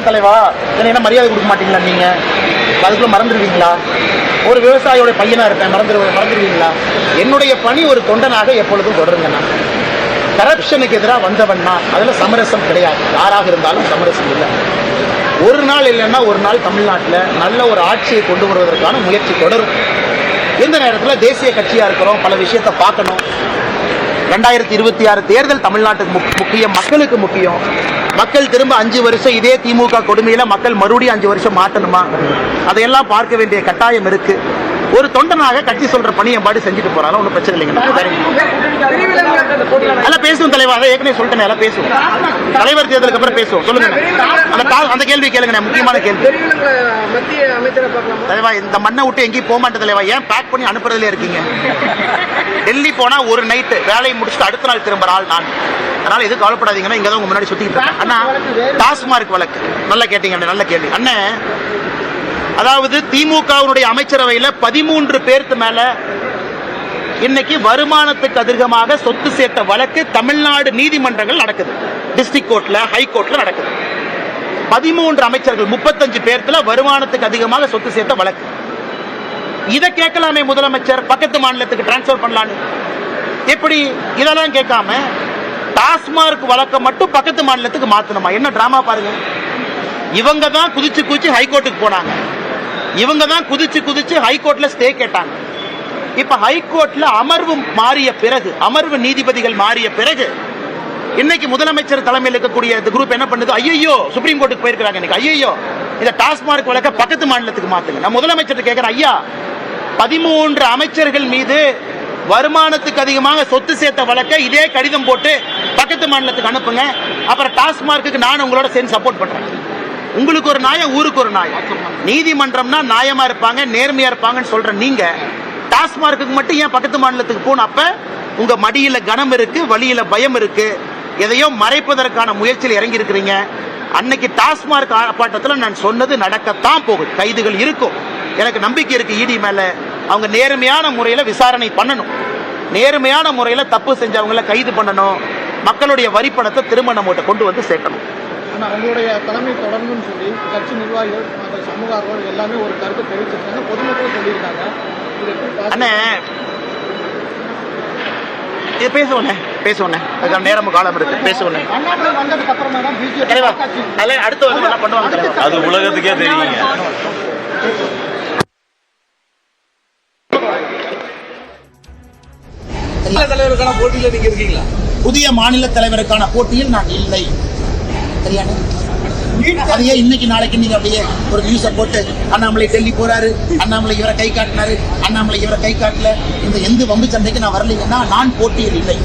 தலைவா, என்ன மரியாதை கொடுக்க மாட்டீங்களா? நீங்க அதுக்குள்ள மறந்துடுவீங்களா? ஒரு விவசாயியோட பையனா இருப்பேன், மறந்துடுவீங்களா? என்னுடைய பணி ஒரு தொண்டனாக எப்பொழுதும் தொடருங்கண்ணா. கரப்ஷனுக்கு எதிராக வந்தவன்னா அதுல சமரசம் கிடையாது. யாராக இருந்தாலும் சமரசம் இல்லை. ஒரு நாள் இல்லைன்னா ஒரு நாள் தமிழ்நாட்டில் நல்ல ஒரு ஆட்சியை கொண்டு வருவதற்கான முயற்சி தொடரும். இந்த நேரத்தில் தேசிய கட்சியா இருக்கிறோம், பல விஷயத்தை பார்க்கணும். 2026 தேர்தல் தமிழ்நாட்டுக்கு முக்கியம், மக்களுக்கு முக்கியம். மக்கள் திரும்ப 5 வருஷம் இதே திமுக கொடுமையில மக்கள் மறுபடியும் 5 வருஷம் மாட்டணுமா? அதையெல்லாம் பார்க்க வேண்டிய கட்டாயம் இருக்கு. ஒரு தொண்டனாக கட்சி சொல்ற பணியை பாடி செஞ்சுட்டு போறாலும் ஒன்றும் பிரச்சனை இல்லைங்க. எல்லாம் பேசுவோம் தலைவா, அதை ஏற்கனவே சொல்லிட்டேன், எல்லாம் பேசுவோம். தலைவர் தேர்தலுக்கு அப்புறம் பேசுவோம். சொல்லுங்க, அந்த கேள்வி கேளுங்க, முக்கியமான கேள்வி. தலைவா, இந்த மண்ணை விட்டு எங்கேயும் போக மாட்டேன் தலைவா. ஏன் பேக் பண்ணி அனுப்புறதுல இருக்கீங்க? டெல்லி போனா ஒரு நைட்டு வேலையை முடிச்சுட்டு அடுத்த நாள் திரும்புற ஆள் நான். அதனால எதுவும் கவலைப்படாதீங்கன்னா இங்க தான் உங்க முன்னாடி சுத்திட்டு இருக்கேன். அண்ணா, டாஸ்மார்க் வழக்கு நல்லா கேட்டீங்க, நல்ல கேள்வி அண்ணன். அதாவது திமுகவுடைய அமைச்சரவையில் 13 பேருக்கு மேல இன்னைக்கு வருமானத்துக்கு அதிகமாக சொத்து சேர்த்த வழக்கு தமிழ்நாடு நீதிமன்றங்கள் நடக்குது. டிஸ்ட்ரிக்ட் கோர்ட்ல, ஹை கோர்ட்ல நடக்குது. 13 அமைச்சர்கள் 35 பேர்த்துல வருமானத்துக்கு அதிகமாக சொத்து சேர்த்த வழக்கு. இதை கேட்கலாமே முதலமைச்சர், பக்கத்து மாநிலத்துக்கு டிரான்ஸ்பர் பண்ணலான்னு. எப்படி இதெல்லாம் கேட்காம டாஸ்மார்க் வழக்கை மட்டும் பக்கத்து மாநிலத்துக்கு மாத்தணுமா? என்ன டிராமா பாருங்க. இவங்க தான் குதிச்சு ஹைகோர்ட்டுக்கு போனாங்க. இவங்க தான் குதிச்சு ஹைகோர்ட்ல ஸ்டே கேட்டாங்க. இப்ப ஹைகோர்ட்ல அமர்வு மாறிய பிறகு, அமர்வு நீதிபதிகள் மாறிய பிறகு இன்னைக்கு முதலமைச்சர் தலைமையில் இருக்கக்கூடிய இந்த குரூப் என்ன பண்ணுது? ஐயோ, சுப்ரீம் கோர்ட்டுக்கு போயிருக்காங்க. இன்னைக்கு ஐயோ, இந்த டாஸ்மார்க் வழக்க பக்கத்து மாநிலத்துக்கு மாத்துங்க. நான் முதலமைச்சர் கேட்கிறேன், ஐயா 13 அமைச்சர்கள் மீது வருமானத்துக்கு அதிகமாக சொத்து சேர்த்த வழக்க இதே கடிதம் போட்டு பக்கத்து மாநிலத்துக்கு அனுப்புங்க. அப்புறம் டாஸ்மார்க்கு நான் உங்களோட சேர்ந்து சப்போர்ட் பண்றேன். உங்களுக்கு ஒரு நியாயம், ஊருக்கு ஒரு நியாயம். நீதிமன்றம்னா நியாயமா இருப்பாங்க, நேர்மையா இருப்பாங்கன்னு சொல்ற நீங்க டாஸ்மார்க்கு மட்டும் ஏன் பக்கத்து மாநிலத்துக்கு போகணும்? அப்ப உங்க மடியில கனம் இருக்கு, வழியில பயம் இருக்கு. எதையோ மறைப்பதற்கான முயற்சியில் இறங்கி இருக்கிறீங்க. அன்னைக்கு டாஸ்மார்க் ஆர்ப்பாட்டத்தில் நான் சொன்னது நடக்கத்தான் போகுது. கைதுகள் இருக்கும். எனக்கு நம்பிக்கை இருக்கு இடி மேல. அவங்க நேர்மையான முறையில விசாரணை பண்ணணும். நேர்மையான முறையில தப்பு செஞ்சவங்களை கைது பண்ணணும். மக்களுடைய வரி பணத்தை திரும்ப நம்மகிட்ட கொண்டு வந்து சேர்க்கணும். உங்களுடைய தலைமை தொடரணும்னு சொல்லி கட்சி நிர்வாகிகள், சமூக ஆர்வலர்கள் எல்லாமே ஒரு கருத்தை தெரிவிச்சிருக்காங்க, பொதுமக்களும் சொல்லியிருக்காங்க. அண்ணே, இது பேசுவோண்ணே, அதுக்கான நேரமும் காலம் இருக்கு, பேசுவோண்ணே. வந்ததுக்கு அப்புறமா தான் பிஜேபி அடுத்த வருஷம் என்ன பண்ணுவாங்க? அது உலகத்துக்கே தெரியுங்க. தலைவருக்கான போட்டியில் நீங்க இருக்கீங்களா? புதிய மாநில தலைவருக்கான போட்டியில் நான் இல்லை. சரியான அதையே இன்னைக்கு நாளைக்கு நீங்க அப்படியே ஒரு நியூஸை போட்டு அண்ணாமலை டெல்லி போறாரு, அண்ணாமலை இவரை கை காட்டினாரு, அண்ணாமலை இவரை கை காட்டல, இந்த எந்த வம்பு சண்டைக்கு நான் வரலைங்கன்னா நான் போட்டியில் இல்லை.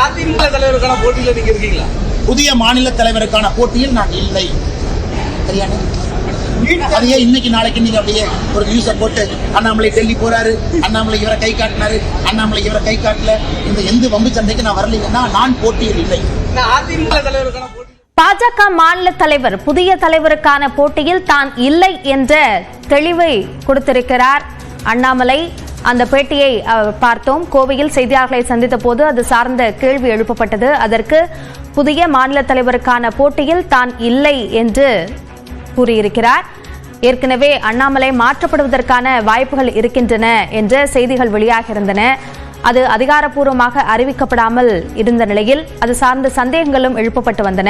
அதிமுக தலைவருக்கான போட்டியில் நீங்க இருக்கீங்களா? புதிய மாநில தலைவருக்கான போட்டியில் நான் இல்லை. சரியான அதையே இன்னைக்கு நாளைக்கு நீங்க அப்படியே ஒரு நியூஸை போட்டு அண்ணாமலை டெல்லி போறாரு, அண்ணாமலை இவரை கை காட்டினாரு, அண்ணாமலை இவரை கை காட்டல, இந்த எந்த வம்பு சண்டைக்கு நான் வரலைங்கன்னா நான் போட்டியில் இல்லை. அதிமுக தலைவருக்கான போட்டி. பாஜக மாநில தலைவர் புதிய தலைவருக்கான போட்டியில் தான் இல்லை என்ற தெளிவை கொடுத்திருக்கிறார் அண்ணாமலை. அந்த பேட்டியை பார்த்தோம். கோவையில் செய்தியாளர்களை சந்தித்த போது அது சார்ந்த கேள்வி எழுப்பப்பட்டது. அதற்கு புதிய மாநில தலைவருக்கான போட்டியில் தான் இல்லை என்று கூறியிருக்கிறார். ஏற்கனவே அண்ணாமலை மாற்றப்படுவதற்கான வாய்ப்புகள் இருக்கின்றன என்ற செய்திகள் வெளியாகியிருந்தன. அது அதிகாரப்பூர்வமாக அறிவிக்கப்படாமல் இருந்த நிலையில் அது சார்ந்த சந்தேகங்களும் எழுப்பப்பட்டு வந்தன.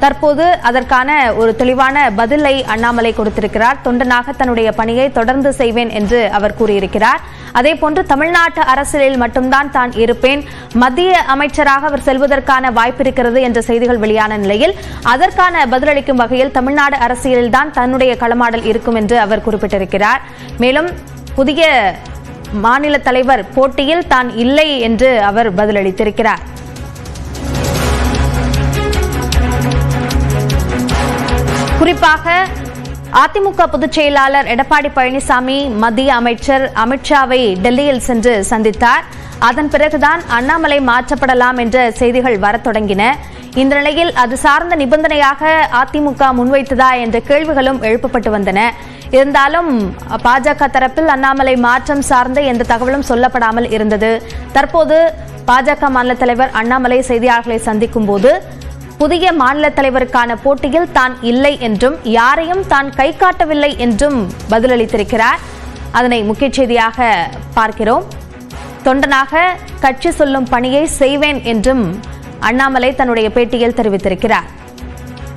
தற்போது அதற்கான ஒரு தெளிவான பதிலை அண்ணாமலை கொடுத்திருக்கிறார். தொண்டனாக தன்னுடைய பணியை தொடர்ந்து செய்வேன் என்று அவர் கூறியிருக்கிறார். அதேபோன்று தமிழ்நாட்டு அரசியலில் மட்டும்தான் தான் இருப்பேன், மத்திய அமைச்சராக அவர் செல்வதற்கான வாய்ப்பு இருக்கிறது என்ற செய்திகள் வெளியான நிலையில் அதற்கான பதிலளிக்கும் வகையில் தமிழ்நாடு அரசியலில் தான் தன்னுடைய களமாடல் இருக்கும் என்று அவர் குறிப்பிட்டிருக்கிறார். மேலும் புதிய மாநில தலைவர் போட்டியில் தான் இல்லை என்று அவர் பதிலளித்திருக்கிறார். குறிப்பாக அதிமுக பொதுச் செயலாளர் எடப்பாடி பழனிசாமி மத்திய அமைச்சர் அமித்ஷாவை டெல்லியில் சென்று சந்தித்தார். அதன் பிறகுதான் அண்ணாமலை மாற்றப்படலாம் என்ற செய்திகள் வரத் தொடங்கின. இந்த நிலையில் அது சார்ந்த நிபந்தனையாக அதிமுக முன்வைத்ததா என்ற கேள்விகளும் எழுப்பப்பட்டு வந்தன. இருந்தாலும் பாஜக தரப்பில் அண்ணாமலை மாற்றம் சார்ந்த எந்த தகவலும் சொல்லப்படாமல் இருந்தது. தற்போது பாஜக மாநில தலைவர் அண்ணாமலை செய்தியாளர்களை சந்திக்கும் போது புதிய மாநில தலைவருக்கான போட்டியில் தான் இல்லை என்றும் யாரையும் தான் கை காட்டவில்லை என்றும் பதிலளித்திருக்கிறார். அதனை முக்கிய செய்தியாக பார்க்கிறோம். தொண்டனாக கட்சி சொல்லும் பணியை செய்வேன் என்றும் அண்ணாமலை தன்னுடைய பேட்டியில் தெரிவித்திருக்கிறார்.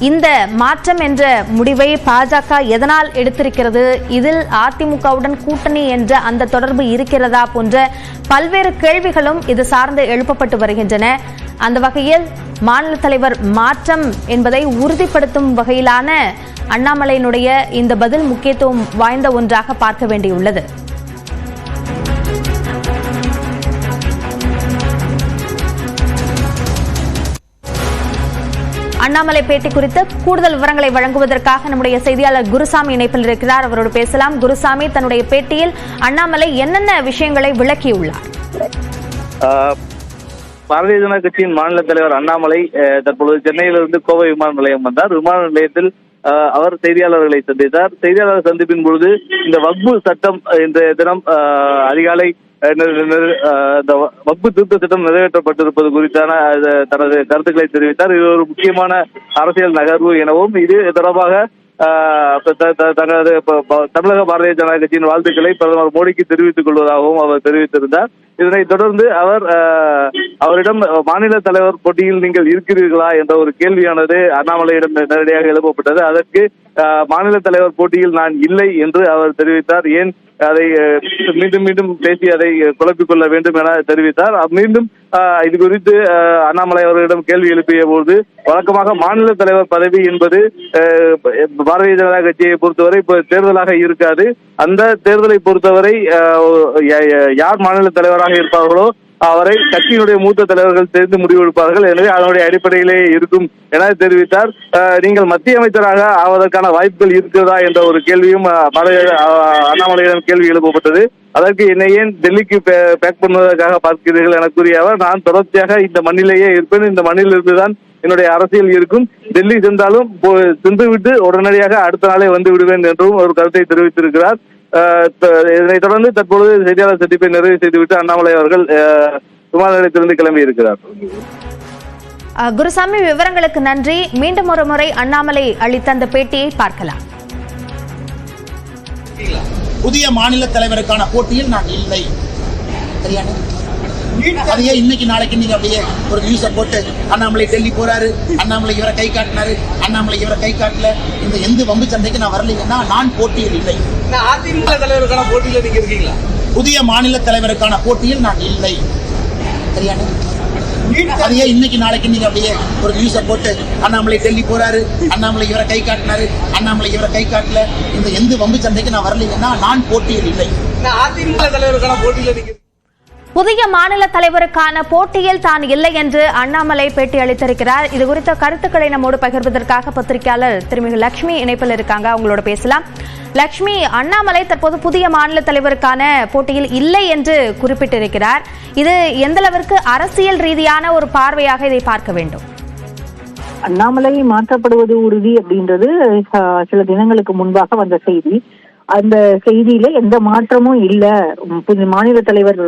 இந்த மாற்றம் என்ற முடிவை பாஜக எதனால் எடுத்திருக்கிறது, இதில் அதிமுகவுடன் கூட்டணி என்ற அந்த தொடர்பு இருக்கிறதா போன்ற பல்வேறு கேள்விகளும் இது சார்ந்து எழுப்பப்பட்டு வருகின்றன. அந்த வகையில் மாநில தலைவர் மாற்றம் என்பதை உறுதிப்படுத்தும் வகையிலான அண்ணாமலையினுடைய இந்த பதில் முக்கியத்துவம் வாய்ந்த ஒன்றாக பார்க்க வேண்டியுள்ளது. அண்ணாமலை பேட்டி குறித்த கூடுதல் விவரங்களை வழங்குவதற்காக நம்முடைய செய்தியாளர் குருசாமி இணைப்பில் இருக்கிறார். அவரோடு பேசலாம். குருசாமி, தன்னுடைய பேட்டியில் அண்ணாமலை என்னென்ன விஷயங்களை விளக்கியுள்ளார்? பாரதிய ஜனதா கட்சியின் மாநில தலைவர் அண்ணாமலை தற்பொழுது சென்னையிலிருந்து கோவை விமான நிலையம் வந்தார். விமான நிலையத்தில் அவர் செய்தியாளர்களை சந்தித்தார். செய்தியாளர் சந்திப்பின் பொழுது இந்த வக்பு சட்டம் இன்றைய தினம் அதிகாலை இந்த வக்பு திருத்த சட்டம் நிறைவேற்றப்பட்டிருப்பது குறித்தான தனது கருத்துக்களை தெரிவித்தார். இது ஒரு முக்கியமான அரசியல் நகர்வு எனவும் இது தொடர்பாக தனது தமிழக பாரதிய ஜனதா கட்சியின் வாழ்த்துக்களை பிரதமர் மோடிக்கு தெரிவித்துக் கொள்வதாகவும் அவர் தெரிவித்திருந்தார். இதனைத் தொடர்ந்து அவரிடம் மாநில தலைவர் போட்டியில் நீங்கள் இருக்கிறீர்களா என்ற ஒரு கேள்வியானது அண்ணாமலையிடம் நேரடியாக எழுப்பப்பட்டது. அதற்கு மாநில தலைவர் போட்டியில் நான் இல்லை என்று அவர் தெரிவித்தார். ஏன் அதை மீண்டும் மீண்டும் பேசி அதை குழப்பிக் கொள்ள வேண்டும் என தெரிவித்தார். மீண்டும் இது குறித்து அண்ணாமலை அவர்களிடம் கேள்வி எழுப்பிய போது வழக்கமாக மாநில தலைவர் பதவி என்பது பாரதிய ஜனதா கட்சியை பொறுத்தவரை இப்ப தேர்தலாக இருக்காது. அந்த தேர்தலை பொறுத்தவரை யார் மாநில தலைவராக இருப்பார்களோ அவரை கட்சியினுடைய மூத்த தலைவர்கள் சேர்ந்து முடிவெடுப்பார்கள். எனவே அதனுடைய அடிப்படையிலே இருக்கும் என தெரிவித்தார். நீங்கள் மத்திய அமைச்சராக ஆவதற்கான வாய்ப்புகள் இருக்கிறதா என்ற ஒரு கேள்வியும் அண்ணாமலையிடம் கேள்வி எழுப்பப்பட்டது. அதற்கு என்னை ஏன் டெல்லிக்கு பேக் பண்ணுவதற்காக பார்க்கிறீர்கள் என கூறிய அவர், நான் தொடர்ச்சியாக இந்த மண்ணிலேயே இருப்பேன், இந்த மண்ணில் இருந்துதான் என்னுடைய அரசியல் இருக்கும், டெல்லி சென்றாலும் சென்றுவிட்டு உடனடியாக அடுத்த நாளே வந்து விடுவேன் என்றும் ஒரு கருத்தை தெரிவித்திருக்கிறார். இதனைத் தொடர்ந்து தற்பொழுது செய்தியாளர் சந்திப்பை நிறைவு செய்துவிட்டு அண்ணாமலை அவர்கள் விமான நிலையத்திலிருந்து கிளம்பி இருக்கிறார். குருசாமி, விவரங்களுக்கு நன்றி. மீண்டும் ஒரு முறை அண்ணாமலை அளித்த அந்த பேட்டியை பார்க்கலாம். புதிய மாநில தலைவருக்கான போட்டியில் நான் இல்லை. சரியான அதையே இன்னைக்கு நாளைக்கு நீங்க அப்படியே ஒரு நியூஸை போட்டு அண்ணாமலை டெல்லி போறாரு, அண்ணாமலை இவரை கை காட்டினாரு, அண்ணாமலை இவரை கை காட்டல, இந்த எந்த வம்பு சண்டைக்கு நான் வரலைன்னா நான் போட்டியில் இல்லை. அதிமுக தலைவருக்கான போட்டியில் நீங்க இருக்கீங்களா? புதிய மாநில தலைவருக்கான போட்டியில் நான் இல்லை. சரியான அதையே இன்னைக்கு நாளைக்கு நீங்க அப்படியே ஒரு நியூஸை போட்டு அண்ணாமலை டெல்லி போறாரு, அண்ணாமலை இவரை கை காட்டினாரு, அண்ணாமலை இவரை கை காட்டல, இந்த எந்த வம்பு சண்டைக்கு நான் வரலைன்னா நான் போட்டியில் இல்லை. அதிமுக தலைவருக்கான போட்டியில் நீங்க புதிய மாநில தலைவருக்கான போட்டியில் தான் இல்லை என்று அண்ணாமலை பேட்டி அளித்திருக்கிறார். இது குறித்த கருத்துக்களை நம்மோடு பகிர்வதற்காக பத்திரிகையாளர் திருமிகு லட்சுமி இணைப்பில் இருக்காங்க. அவங்களோட பேசலாம். லட்சுமி, அண்ணாமலை தற்போது புதிய மாநில தலைவருக்கான போட்டியில் இல்லை என்று குறிப்பிட்டிருக்கிறார். இது எந்த அளவிற்கு அரசியல் ரீதியான ஒரு பார்வையாக இதை பார்க்க வேண்டும்? அண்ணாமலை மாற்றப்படுவது உறுதி அப்படின்றது சில தினங்களுக்கு முன்பாக வந்த செய்தி. அந்த செய்தியில எந்த மாற்றமும் இல்ல, மாநில தலைவர்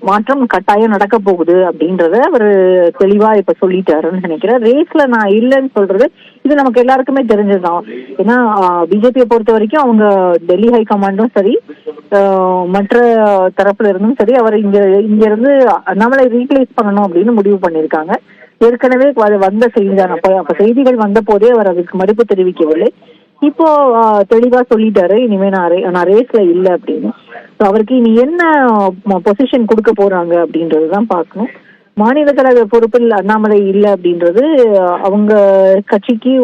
மாற்றம் கட்டாயம் நடக்க போகுது அப்படின்றத அவர் தெளிவா இப்ப சொல்லிட்டாருன்னு நினைக்கிறேன். ரேஸ்ல நான் இல்லைன்னு சொல்றது இது நமக்கு எல்லாருக்குமே தெரிஞ்சதுதான். ஏன்னா பிஜேபியை பொறுத்த வரைக்கும் அவங்க டெல்லி ஹைகமாண்டும் சரி மற்ற தரப்புல இருந்தும் சரி அவர் இங்க இருந்து அண்ணாமலை ரீப்ளேஸ் பண்ணணும் அப்படின்னு முடிவு பண்ணிருக்காங்க. ஏற்கனவே வந்த செய்திதான். அப்ப செய்திகள் வந்த போதே அவர் அதுக்கு மறுப்பு தெரிவிக்கவில்லை. இப்போ தெளிவா சொல்லிட்டாரு, இனிமே நான் ரேஸ்ல இல்ல அப்படின்னு. அவருக்கு இனி என்ன பொசிஷன் கொடுக்க போறாங்க அப்படின்றதுதான் பார்க்கணும். மாநில தலைவர் பொறுப்பில் அண்ணாமலை இல்ல அப்படின்றது அவங்க கட்சிக்கு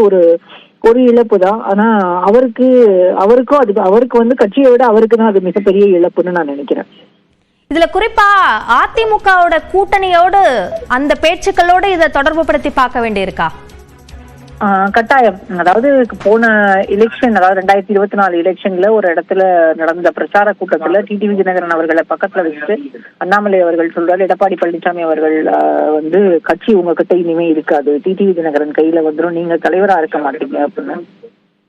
ஒரு இழப்பு தான். ஆனா அவருக்கு வந்து கட்சியை விட அவருக்கு தான் அது மிகப்பெரிய இழப்புன்னு நான் நினைக்கிறேன். இதுல குறிப்பா அதிமுகவோட கூட்டணியோடு அந்த பேச்சுக்களோடு இதை தொடர்பு படுத்தி பார்க்க வேண்டியிருக்கா? கட்டாயம். அதாவது போன எலெக்ஷன், அதாவது 2024 எலெக்ஷன்ல ஒரு இடத்துல நடந்த பிரச்சார கூட்டத்துல டிடிவி தினகரன் அவர்களை பக்கத்துல வச்சுட்டு அண்ணாமலை அவர்கள் சொல்றாரு, எடப்பாடி பழனிசாமி அவர்கள் வந்து கட்சி உங்ககிட்ட இனிமே இருக்காது, டிடிவி தினகரன் கையில வந்துடும், நீங்க தலைவரா இருக்க மாட்டீங்க அப்படின்னு.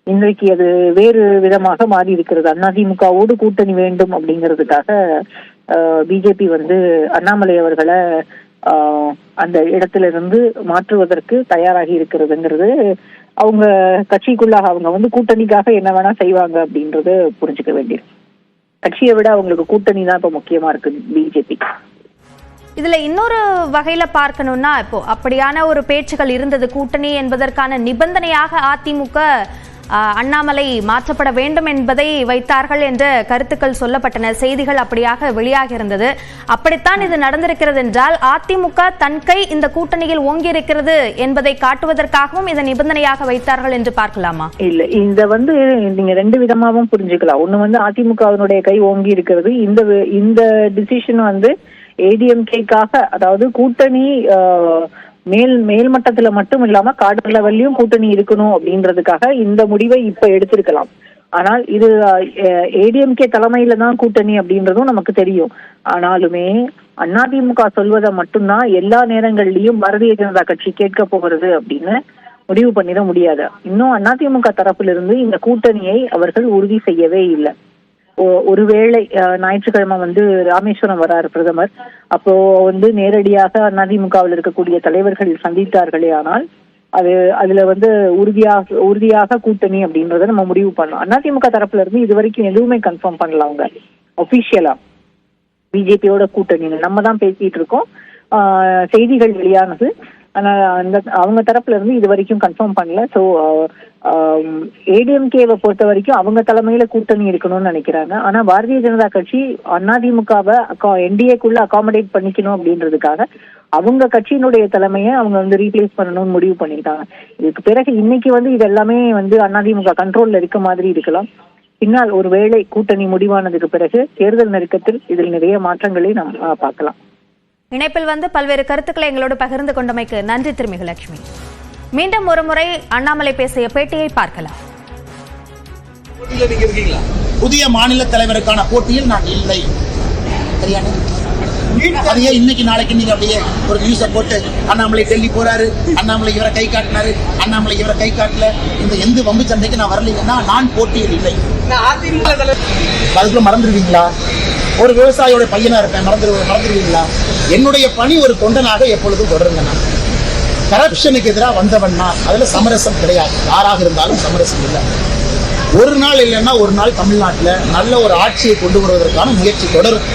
இன்றைக்கு அது வேறு விதமாக மாறி இருக்கிறது. அதிமுகவோடு கூட்டணி வேண்டும் அப்படிங்கிறதுக்காக பிஜேபி வந்து அண்ணாமலை அவர்களை அந்த இடத்திலிருந்து மாற்றுவதற்கு தயாராகி இருக்கிறதுங்கிறது அவங்க கட்சிக்குள்ளாக அவங்க கூட்டணிக்காக என்ன வேணா செய்வாங்க அப்படின்றது புரிஞ்சுக்க வேண்டியது. கட்சியை விட அவங்களுக்கு கூட்டணி தான் இப்ப முக்கியமா இருக்கு பிஜேபி. இதுல இன்னொரு வகையில பார்க்கணும்னா, இப்போ அப்படியான ஒரு பேச்சுகள் இருந்தது. கூட்டணி என்பதற்கான நிபந்தனையாக அதிமுக அண்ணாமலை மாற்றப்பட வேண்டும் என்பதை வைத்தார்கள் என்ற கருத்துக்கள் சொல்லப்பட்டன. செய்திகள் அப்படியாக வெளியாக இருந்தது. அப்படித்தான் இது நடந்திருக்கிறது என்றால் அதிமுக தன் கை இந்த கூட்டணியில் ஓங்கி இருக்கிறது என்பதை காட்டுவதற்காகவும் இதை நிபந்தனையாக வைத்தார்கள் என்று பார்க்கலாமா? இல்ல, இந்த நீங்க ரெண்டு விதமாவும் புரிஞ்சுக்கலாம். ஒண்ணு அதிமுகவினுடைய கை ஓங்கி இருக்கிறது. இந்த டிசிஷன் ஏடிஎம்கேக்காக, அதாவது கூட்டணி மேல்மட்டத்துல மட்டும் இல்லாம காடர் லெவல்லையும் கூட்டணி இருக்கணும் அப்படின்றதுக்காக இந்த முடிவை இப்ப எடுத்திருக்கலாம். ஆனால் இது ஏடிஎம்கே தலைமையில தான் கூட்டணி அப்படின்றதும் நமக்கு தெரியும். ஆனாலுமே அதிமுக சொல்வதை மட்டும்தான் எல்லா நேரங்கள்லயும் பாரதிய ஜனதா கட்சி கேட்க போகிறது அப்படின்னு முடிவு பண்ணிட முடியாது. இன்னும் அதிமுக தரப்புல இருந்து இந்த கூட்டணியை அவர்கள் உறுதி செய்யவே இல்லை. ஒருவேளை ஞாயிற்றுக்கிழமை ராமேஸ்வரம் வராரு பிரதமர், அப்போ நேரடியாக அதிமுகவில் இருக்கக்கூடிய தலைவர்கள் சந்தித்தார்களே ஆனால் அதுல உறுதியாக கூட்டணி அப்படின்றத நம்ம முடிவு பண்ணலாம். அதிமுக தரப்புல இருந்து இது வரைக்கும் எதுவுமே கன்ஃபார்ம் பண்ணல. அவங்க ஒபிஷியலா பிஜேபியோட கூட்டணி நம்ம தான் பேசிட்டு இருக்கோம், செய்திகள் வெளியானது. ஆனா அவங்க தரப்புல இருந்து இது வரைக்கும் கன்ஃபார்ம் பண்ணல. ஸோ ஏடிஎம்கேவை பொறுத்த வரைக்கும் அவங்க தலைமையில கூட்டணி இருக்கணும்னு நினைக்கிறாங்க. ஆனா பாரதிய ஜனதா கட்சி அதிமுகவை என்டிஏக்குள்ள அகாமடேட் பண்ணிக்கணும் அப்படின்றதுக்காக அவங்க கட்சியினுடைய தலைமையை அவங்க ரீப்ளேஸ் பண்ணணும்னு முடிவு பண்ணிட்டாங்க. இதுக்கு பிறகு இன்னைக்கு இது எல்லாமே அதிமுக கண்ட்ரோல்ல இருக்க மாதிரி இருக்கலாம். பின்னால் ஒருவேளை கூட்டணி முடிவானதுக்கு பிறகு தேர்தல் நெருக்கத்தில் இதில் நிறைய மாற்றங்களை நாம் பார்க்கலாம். இணைப்பில் பல்வேறு கருத்துக்களை எங்களோடு பகிர்ந்து கொண்டமைக்கு நன்றி திருமிகலட்சுமி. மீண்டும் ஒரு முறை அண்ணாமலை பேசிய பேட்டியை பார்க்கலாம். புதிய மாநில தலைவருக்கான போட்டியில் நான் இல்லை. சரியான அதையே இன்னைக்கு நாளைக்கு நீங்க அப்படியே ஒரு நியூஸை போட்டு அண்ணாமலை டெல்லி போறாரு, அண்ணாமலை இவரை கை காட்டினாரு, அண்ணாமலை இவரை கை காட்டல, இந்த எந்த வம்பு சண்டைக்கு நான் வரலைன்னா நான் போட்டியில் இல்லை. அதுக்குள்ள மறந்துடுவீங்களா? ஒரு விவசாயியோட பையனா இருப்பேன், மறந்துடுவீங்களா? என்னுடைய பணி ஒரு தொண்டனாக எப்பொழுதும் தொடருங்க. நான் கரப்ஷனுக்கு எதிராக வந்தவன்னா அதுல சமரசம் கிடையாது. யாராக இருந்தாலும் சமரசம் இல்லை. ஒரு நாள் இல்லைன்னா ஒரு நாள் தமிழ்நாட்டில் நல்ல ஒரு ஆட்சியை கொண்டு வருவதற்கான முயற்சி தொடரும்.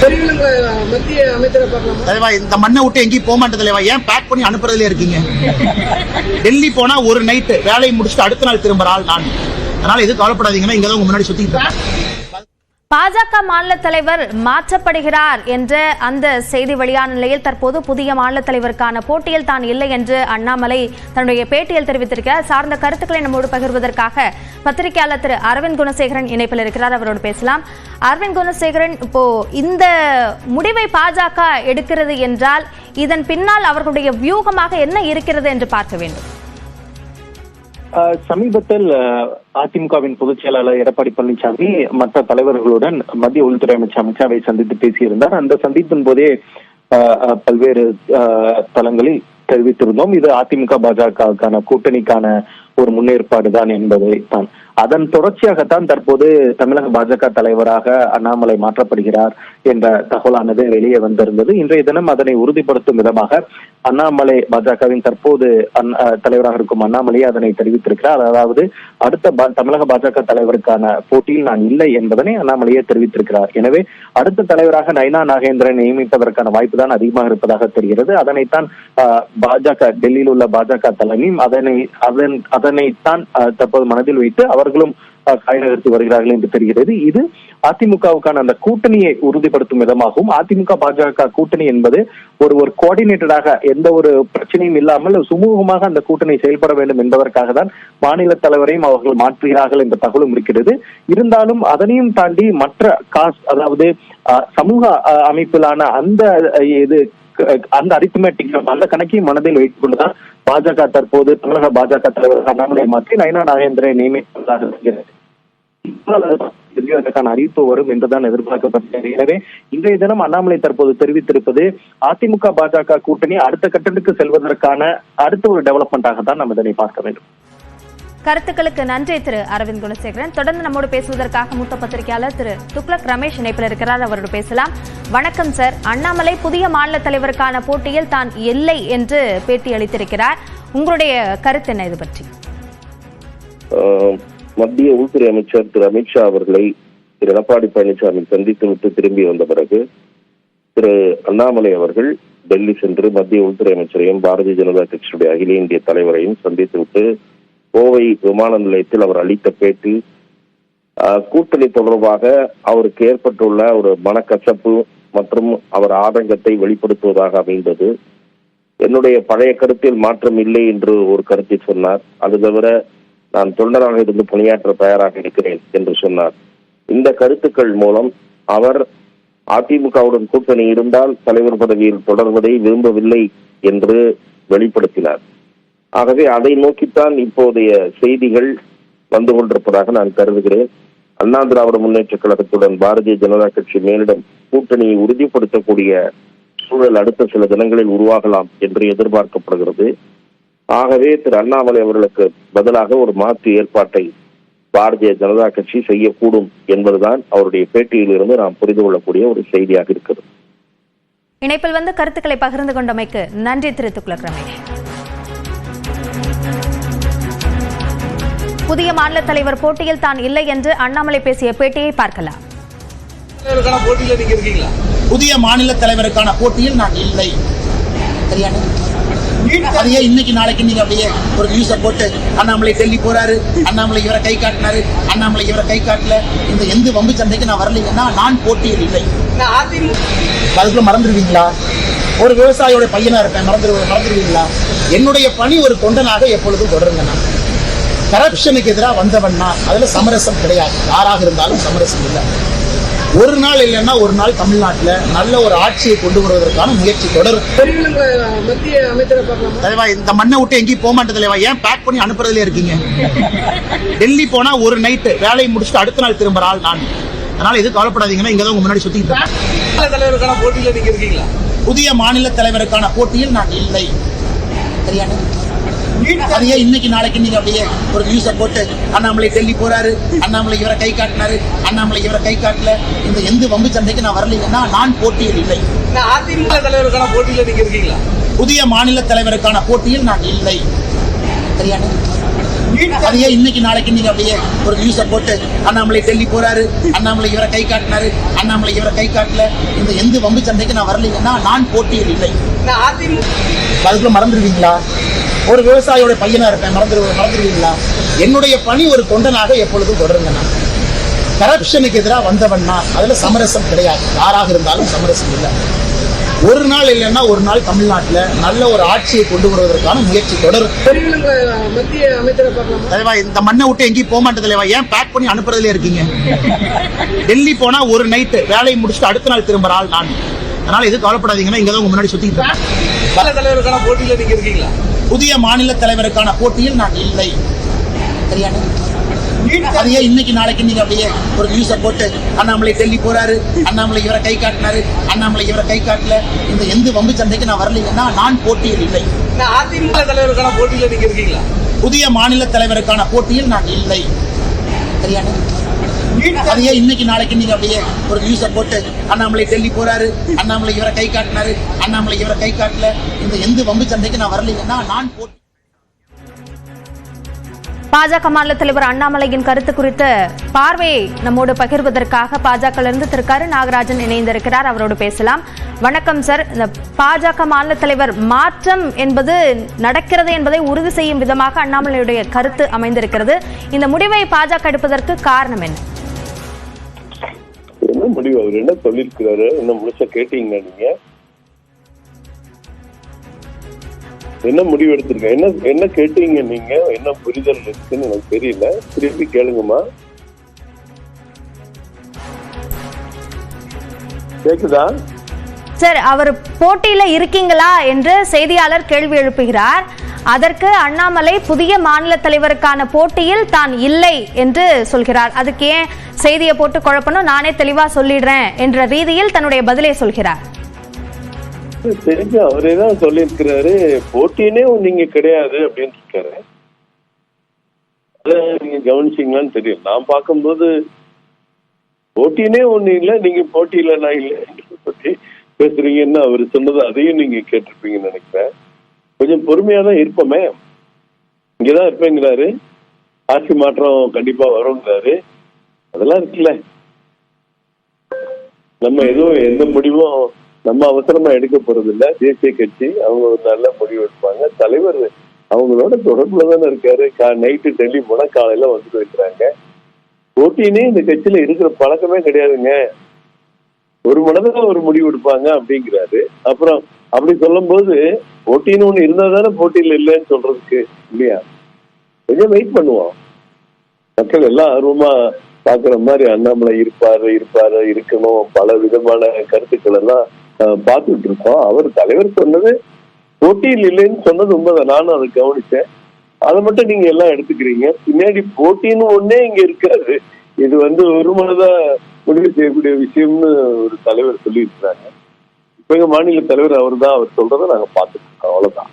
மத்திய அமைச்சரை தலைவா, இந்த மண்ணை விட்டு எங்கேயும் போக மாட்டேன் தலைவா. ஏன் பேக் பண்ணி அனுப்புறதுல இருக்கீங்க? டெல்லி போனா ஒரு நைட்டு வேலையை முடிச்சுட்டு அடுத்த நாள் திரும்புற ஆள் நான். அதனால எதுவும் கவலைப்படாதீங்கன்னா இங்கதான் உங்க முன்னாடி சுத்திட்டு பாஜக மாநில தலைவர் மாற்றப்படுகிறார் என்ற அந்த செய்தி வெளியான நிலையில் தற்போது புதிய மாநில தலைவருக்கான போட்டியில் தான் இல்லை என்று அண்ணாமலை தன்னுடைய பேட்டியில் தெரிவித்திருக்கிறார். சார்ந்த கருத்துக்களை நம்மோடு பகிர்வதற்காக பத்திரிகையாளர் திரு அரவிந்த் குணசேகரன் இணைப்பில் இருக்கிறார். அவரோடு பேசலாம். அரவிந்த் குணசேகரன், இப்போ இந்த முடிவை பாஜக எடுக்கிறது என்றால் இதன் பின்னால் அவர்களுடைய வியூகமாக என்ன இருக்கிறது என்று பார்க்க வேண்டும். சமீபத்தில் அதிமுகவின் பொதுச் செயலாளர் எடப்பாடி பழனிசாமி மற்ற தலைவர்களுடன் மத்திய உள்துறை அமைச்சர் அமித்ஷாவை சந்தித்து பேசியிருந்தார். அந்த சந்திப்பின் போதே பல்வேறு தளங்களில் தெரிவித்திருந்தோம், இது அதிமுக பாஜகவுக்கான கூட்டணிக்கான ஒரு முன்னேற்பாடு தான் என்பதை தான். அதன் தொடர்ச்சியாகத்தான் தற்போது தமிழக பாஜக தலைவராக அண்ணாமலை மாற்றப்படுகிறார் என்ற தகவலானது வெளியே வந்திருந்தது. இன்றைய தினம் அதனை உறுதிப்படுத்தும் விதமாக அண்ணாமலை பாஜகவின் தற்போது தலைவராக இருக்கும் அண்ணாமலையே அதனை தெரிவித்திருக்கிறார். அதாவது அடுத்த தமிழக பாஜக தலைவருக்கான போட்டியில் நான் இல்லை என்பதனை அண்ணாமலையே தெரிவித்திருக்கிறார். எனவே அடுத்த தலைவராக நைனா நாகேந்திரன் நியமிப்பதற்கான வாய்ப்பு தான் அதிகமாக இருப்பதாக தெரிகிறது. அதனைத்தான் பாஜக டெல்லியில் உள்ள பாஜக தலைமையும் அதனைத்தான் தற்போது மனதில் வைத்து அவர்களும் காய்நகர்த்தி வருகிறார்கள் என்று தெரிகிறது. இது அதிமுகவுக்கான அந்த கூட்டணியை உறுதிப்படுத்தும் விதமாகவும், அதிமுக பாஜக கூட்டணி என்பது ஒரு கோஆர்டினேட்டடாக எந்த ஒரு பிரச்சனையும் இல்லாமல் சுமூகமாக அந்த கூட்டணி செயல்பட வேண்டும் என்பதற்காக தான் மாநில தலைவரையும் அவர்கள் மாற்றுகிறார்கள் என்ற தகவலும் இருக்கிறது. இருந்தாலும் அதனையும் தாண்டி மற்ற அதாவது சமூக அமைப்பிலான அந்த அரித்மெட்டிக் அந்த கணக்கையும் மனதில் வைத்துக் கொண்டுதான் பாஜக தற்போது தமிழக பாஜக தலைவர் அண்ணாமலை மாற்றி நைனா நாகேந்திரனை நியமிப்பதாக இருக்கிறது. அதற்கான அறிவிப்பு வரும் என்றுதான் எதிர்பார்க்கப்பட்டது. எனவே இன்றைய தினம் அண்ணாமலை தற்போது தெரிவித்திருப்பது அதிமுக பாஜக கூட்டணி அடுத்த கட்டத்துக்கு செல்வதற்கான அடுத்த ஒரு டெவலப்மெண்டாக தான் நாம் இதனை பார்க்க வேண்டும். கருத்துக்களுக்கு நன்றி திரு அரவிந்த் குணசேகரன். தொடர்ந்து நம்மோடு பேசுவதற்காக மூத்த பத்திரிகையாளர் திரு துக்ளக் ரமேஷ் இணைப்பில் இருக்கிறார். அவரோடு பேசலாம். வணக்கம் சார். அண்ணாமலை புதிய மாநில தலைவருக்கான போட்டியில் தான் இல்லை என்று பேட்டி அளித்திருக்கிறார். உங்களுடைய கருத்து என்ன இது பற்றி? மத்திய உள்துறை அமைச்சர் திரு அமித்ஷா அவர்களை திரு எடப்பாடி பழனிசாமி சந்தித்துவிட்டு திரும்பி வந்த பிறகு திரு அண்ணாமலை அவர்கள் டெல்லி சென்று மத்திய உள்துறை அமைச்சரையும் பாரதிய ஜனதா கட்சியுடைய அகில இந்திய தலைவரையும் சந்தித்துவிட்டு கோவை விமான நிலையத்தில் அவர் அளித்த பேட்டி கூட்டணி தொடர்பாக அவருக்கு ஏற்பட்டுள்ள ஒரு மனக்கசப்பு மற்றும் அவர் ஆதங்கத்தை வெளிப்படுத்துவதாக அமைந்தது. என்னுடைய பழைய கருத்தில் மாற்றம் இல்லை என்று ஒரு கருத்தை சொன்னார். அது தவிர நான் தொண்டராக இருந்து பணியாற்ற தயாராக இருக்கிறேன் என்று சொன்னார். இந்த கருத்துக்கள் மூலம் அவர் அதிமுகவுடன் கூட்டணி இருந்தால் தலைவர் பதவியில் தொடர்வதை விரும்பவில்லை என்று வெளிப்படுத்தினார். ஆகவே அதை நோக்கித்தான் இப்போதைய செய்திகள் வந்து கொண்டிருப்பதாக நான் கருதுகிறேன். அண்ணா திராவிட முன்னேற்ற கழகத்துடன் பாரதிய ஜனதா கட்சி மேலிடம் கூட்டணியை உறுதிப்படுத்தக்கூடிய சூழல் அடுத்த சில தினங்களில் உருவாகலாம் என்று எதிர்பார்க்கப்படுகிறது. ஆகவே திரு அண்ணாமலை அவர்களுக்கு பதிலாக ஒரு மாற்று ஏற்பாட்டை பாரதிய ஜனதா கட்சி செய்யக்கூடும் என்பதுதான் அவருடைய பேட்டியில் இருந்து நாம் புரிந்து கொள்ளக்கூடிய ஒரு செய்தியாக இருக்கிறது. இணைப்பில் வந்து கருத்துக்களை பகிர்ந்து கொண்டமைக்கு நன்றி திரு துக்ளக் ரமேஷ். புதிய மாநில தலைவர் போட்டியில் தான் இல்லை என்று அண்ணாமலை பேசிய பேட்டியை பார்க்கலாம். போட்டியில நீங்க இருக்கீங்களா? புதிய மாநில தலைவருக்கான போட்டியில் நான் இல்லை. சரியான அதையே இன்னைக்கு நாளைக்கு நீங்க அப்படியே ஒரு நியூஸை போட்டு அண்ணாமலை டெல்லி போறாரு, அண்ணாமலை இவரை கை காட்டினாரு, அண்ணாமலை இவரை கை காட்டல, இந்த எந்த வம்பு சண்டைக்கு நான் வரலைங்கன்னா நான் போட்டியில் இல்லை. அதுக்குள்ள மறந்துடுவீங்களா? ஒரு விவசாயியோட பையனா இருப்பேன், மறந்துடுவீங்களா? என்னுடைய பணி ஒரு தொண்டனாக எப்பொழுதும் தொடருங்க. நான் கரப்ஷனுக்கு எதிராக வந்தவன்னா அதுல சமரசம் கிடையாது. யாராக இருந்தாலும் சமரசம் இல்லை. ஒரு நாள் இல்லைன்னா ஒரு நாள் தமிழ்நாட்டில் நல்ல ஒரு ஆட்சியை கொண்டு வருவதற்கான முயற்சி தொடரும். மத்திய அமைச்சரை பார்க்கலாம். தலைவா, இந்த மண்ணை விட்டு எங்கேயும் போக மாட்டேன் தலைவா. ஏன் பேக் பண்ணி அனுப்புறதுல இருக்கீங்க? டெல்லி போனா ஒரு நைட்டு வேலையை முடிச்சுட்டு அடுத்த நாள் திரும்புற ஆள் நான். அதனால எதுவும் கவலைப்படாதீங்கன்னா இங்கதான் உங்க முன்னாடி சுத்திட்டு இருக்கேன். தலைவருக்கான போட்டியில நீங்க இருக்கீங்களா? புதிய மாநில தலைவருக்கான போட்டியில் நான் இல்லை. சரியான அதையே இன்னைக்கு நாளைக்கு நீங்க அப்படியே ஒரு நியூஸை போட்டு அண்ணாமலை டெல்லி போறாரு, அண்ணாமலை இவரை கை காட்டினாரு, அண்ணாமலை இவரை கை காட்டல, இந்த எந்த வம்பு சண்டைக்கு நான் வரலைங்கன்னா நான் போட்டியில் இல்லை. அதிமுக தலைவருக்கான போட்டியில நீங்க இருக்கீங்களா? புதிய மாநில தலைவருக்கான போட்டியில் நான் இல்லை. சரியான அதையே இன்னைக்கு நாளைக்கு நீங்க அப்படியே ஒரு நியூஸை போட்டு அண்ணாமலை டெல்லி போறாரு, அண்ணாமலை இவரை கை காட்டினாரு, அண்ணாமலை இவரை கை காட்டல, இந்த எந்த வம்பு சண்டைக்கு நான் வரலைங்கன்னா நான் போட்டியில் இல்லை. அதுக்குள்ள மறந்துடுவீங்களா? ஒரு விவசாயியோட பையனா இருப்பேன், மறந்துடுவீங்களா? என்னுடைய பணி ஒரு தொண்டனாக எப்பொழுதும் தொடருங்க. நான் கரப்ஷனுக்கு எதிராக வந்தவன்னா அதுல சமரசம் கிடையாது. யாராக இருந்தாலும் சமரசம் இல்லை. ஒரு நாள் இல்லைன்னா ஒரு நாள் தமிழ்நாட்டில் நல்ல ஒரு ஆட்சியை கொண்டு வருவதற்கான முயற்சி தொடரும். மத்திய அமைச்சரை பார்க்கலாம். தலைவா, இந்த மண்ணை விட்டு எங்கேயும் போக மாட்டேன் தலைவா. ஏன் பேக் பண்ணி அனுப்புறதுல இருக்கீங்க? டெல்லி போனா ஒரு நைட்டு வேலையை முடிச்சுட்டு அடுத்த நாள் திரும்புற ஆள் நான். அதனால எதுவும் கவலைப்படாதீங்கன்னா இங்கதான் உங்க முன்னாடி சுத்திட்டு இருக்கேன். தலைவருக்கான போட்டியில நீங்க இருக்கீங்களா? புதிய மாநில தலைவருக்கான போட்டியில் நான் இல்லை. சரியான அதையே இன்னைக்கு நாளைக்கு நீங்க அப்படியே ஒரு நியூஸை போட்டு அண்ணாமலை டெல்லி போறாரு, அண்ணாமலை இவரை கை காட்டினாரு, அண்ணாமலை இவரை கை காட்டல, இந்த எந்த வம்பு சண்டைக்கு நான் வரலைங்கன்னா நான் போட்டியில் இல்லை. அதிமுக தலைவருக்கான போட்டியில நீங்க இருக்கீங்களா? புதிய மாநில தலைவருக்கான போட்டியில் நான் இல்லை. சரியான அதையே இன்னைக்கு நாளைக்கு நீங்க அப்படியே ஒரு நியூஸை போட்டு அண்ணாமலை டெல்லி போறாரு, அண்ணாமலை இவரை கை காட்டினாரு, அண்ணாமலை இவரை கை காட்டல, இந்த எந்த வம்பு சண்டைக்கு நான் வரலைங்கன்னா நான் போட்டி. பாஜக மாநில தலைவர் அண்ணாமலையின் கருத்து குறித்த பார்வையை நம்மோடு பகிர்வதற்காக பாஜகவிலிருந்து திரு கரு நாகராஜன் இணைந்திருக்கிறார். அவரோடு பேசலாம். வணக்கம் சார். இந்த பாஜக மாநில தலைவர் மாற்றம் என்பது நடக்கிறது என்பதை உறுதி செய்யும் விதமாக அண்ணாமலையுடைய கருத்து அமைந்திருக்கிறது. இந்த முடிவை பாஜக எடுப்பதற்கு காரணம் என்ன? என்ன முடிவு? அவர் என்ன சொல்லியிருக்கிறாரு? என்ன முழுசா கேட்டீங்க? நீங்க என்ன முடிவு எடுத்திருக்க? என்ன கேட்டீங்க? நீங்க என்ன புரிதல் இருக்குன்னு எனக்கு தெரியல. திருப்பி கேளுங்கம்மா. கேக்குதா சார்? அவர் போட்டியில இருக்கீங்களா என்று செய்தியாளர் கேள்வி எழுப்புகிறார். அதற்கு அண்ணாமலை புதிய மாநில தலைவருக்கான போட்டியில் தான் இல்லை என்று சொல்கிறார். அதுக்கு ஏன் செய்தியை போட்டு குழப்பணும், நானே தெளிவா சொல்லிடுறேன் என்ற ரீதியில் தன்னுடைய பதிலை சொல்கிறார். தெரிஞ்சு அவரே தான் சொல்லியிருக்கிறாரு, போட்டினே நீங்க கிடையாது அப்படின்னு இருக்காரு. அதை நீங்க கவனிச்சீங்களான்னு தெரியும். நான் பார்க்கும்போது போட்டினே ஒண்ணு இல்லை, நீங்க போட்டியில நான் இல்லை பத்தி பேசுறீங்கன்னு அவர் சொன்னது அதையும் நீங்க கேட்டிருப்பீங்கன்னு நினைக்கிறேன். கொஞ்சம் பொறுமையா தான் இருப்போமே. இங்கதான் இருப்பேங்கிறாரு, ஆட்சி மாற்றம் கண்டிப்பா வருங்கிறாரு. அதெல்லாம் இருக்குல்ல, நம்ம எதுவும் எந்த முடிவும் நம்ம அவசரமா எடுக்க போறது இல்ல. தேசிய கட்சி அவங்க ஒரு நல்ல முடிவு எடுப்பாங்க. தலைவர் அவங்களோட தொடர்புல தானே இருக்காரு. நைட்டு டெல்லி போனா காலையில வந்துட்டு வைக்கிறாங்க. போட்டினே இந்த கட்சியில இருக்கிற பழக்கமே கிடையாதுங்க. ஒரு மனதில் ஒரு முடிவு எடுப்பாங்க அப்படிங்கிறாரு. அப்புறம் அப்படி சொல்லும் போது போட்டின்னு ஒண்ணு இருந்தா தானே போட்டியில் இல்லைன்னு சொல்றதுக்கு இல்லையா? கொஞ்சம் வெயிட் பண்ணுவோம். மக்கள் எல்லாம் ஆர்வமா பாக்குற மாதிரி அண்ணாமலை இருப்பாரு இருக்கணும், பல விதமான கருத்துக்கள் எல்லாம் பார்த்துட்டு இருக்கோம். அவர் தலைவர் சொன்னது போட்டியில் இல்லைன்னு சொன்னது உண்மைதான், நானும் அதை கவனிச்சேன். அதை மட்டும் நீங்க எல்லாம் எடுத்துக்கிறீங்க. பின்னாடி போட்டின்னு ஒன்னே இங்க இருக்காது. இது ஒரு மனதா முடிவு செய்யக்கூடிய விஷயம்னு ஒரு தலைவர் சொல்லி இருக்கிறாங்க. இப்ப எங்க மாநில தலைவர் அவர் சொல்றதை நாங்க பார்த்துட்டு இருக்கோம், அவ்வளவுதான்.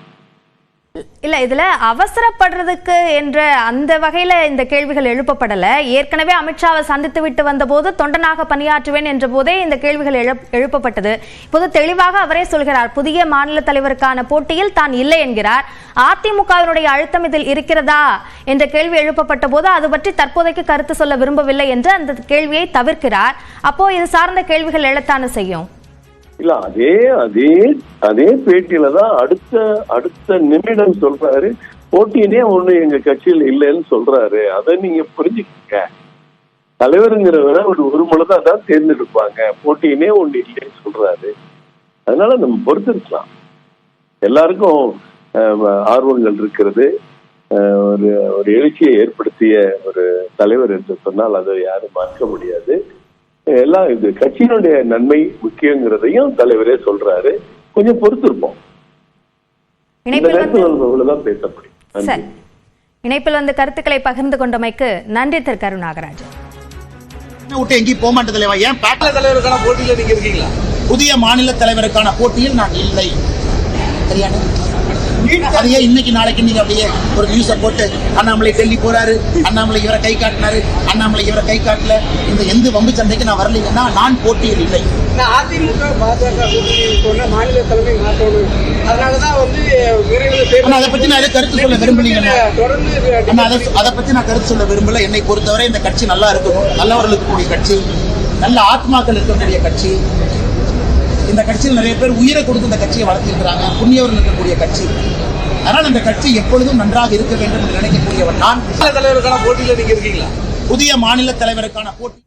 இல்ல, இதுல அவசரப்படுறதுக்கு என்ற அந்த வகையில இந்த கேள்விகள் எழுப்பப்படல. ஏற்கனவே அமித்ஷாவை சந்தித்து விட்டு வந்த போது தொண்டனாக பணியாற்றுவேன் என்ற போதே இந்த கேள்விகள் எழுப்பப்பட்டது. இப்போது தெளிவாக அவரே சொல்கிறார், புதிய மாநில தலைவருக்கான போட்டியில் தான் இல்லை என்கிறார். அதிமுகவினுடைய அழுத்தம் இதில் இருக்கிறதா என்ற கேள்வி எழுப்பப்பட்ட போது அது பற்றி தற்போதைக்கு கருத்து சொல்ல விரும்பவில்லை என்று அந்த கேள்வியை தவிர்க்கிறார். அப்போ இது சார்ந்த கேள்விகள் எழத்தானே செய்யும். இல்ல, அதே பேட்டியில தான் அடுத்த நிமிடம் சொல்றாரு, போட்டியினே ஒண்ணு எங்க கட்சியில் இல்லைன்னு சொல்றாரு. அதை நீங்க புரிஞ்சுக்க. தலைவருங்கிறவரை ஒரு மனதா தான் தேர்ந்தெடுப்பாங்க. போட்டியினே ஒண்ணு இல்லைன்னு சொல்றாரு. அதனால நம்ம பொறுத்திருக்கலாம். எல்லாருக்கும் ஆர்வங்கள் இருக்கிறது. ஒரு எழுச்சியை ஏற்படுத்திய ஒரு தலைவர் என்று சொன்னால் அதை யாரும் மறக்க முடியாது. எல்லாம் இது கட்சியினுடைய நன்மை முக்கியங்கிறதையும் தலைவரே சொல்றாரு. கொஞ்சம் பொறுத்திருப்போம். பேச முடியும். இணைப்பில் வந்து கருத்துக்களை பகிர்ந்து கொண்டமைக்கு நன்றி திரு கருநாகராஜ். விட்டு எங்கேயும் போக மாட்டேன் தலைவா. ஏன் தலைவருக்கான போட்டியில நீங்க இருக்கீங்களா? புதிய மாநில தலைவருக்கான போட்டியில் நான் இல்லை. சரியான அதையே இன்னைக்கு நாளைக்கு நீங்க அப்படியே ஒரு நியூஸை போட்டு அண்ணாமலை டெல்லி போறாரு, அண்ணாமலை இவரை கை காட்டினாரு, அண்ணாமலை இவரை கை காட்டல, இந்த எந்த வம்பு சண்டைக்கு நான் வரலைங்கன்னா நான் போட்டியில் இல்லை. அதிமுக பாஜக சொன்ன மாநில தலைமை மாற்றணும், அதனாலதான் விரைவில் அதை பத்தி நான் கருத்து சொல்ல விரும்பலீங்க. அதை பத்தி நான் கருத்து சொல்ல விரும்பல. என்னை பொறுத்தவரை இந்த கட்சி நல்லா இருக்கணும், நல்லவர்களுக்கு கூடிய கட்சி, நல்ல ஆத்மாக்கள் இருக்கக்கூடிய கட்சி. இந்த கட்சியில் நிறைய பேர் உயிரை கொடுத்து இந்த கட்சியை வளர்த்திருக்கிறாங்க, புண்ணியவர்கள் இருக்கக்கூடிய கட்சி. அதனால் இந்த கட்சி எப்பொழுதும் நன்றாக இருக்க வேண்டும் என்று நினைக்கக்கூடியவர் நான். தலைவருக்கான போட்டியில நீங்க இருக்கீங்களா? புதிய மாநில தலைவருக்கான போட்டி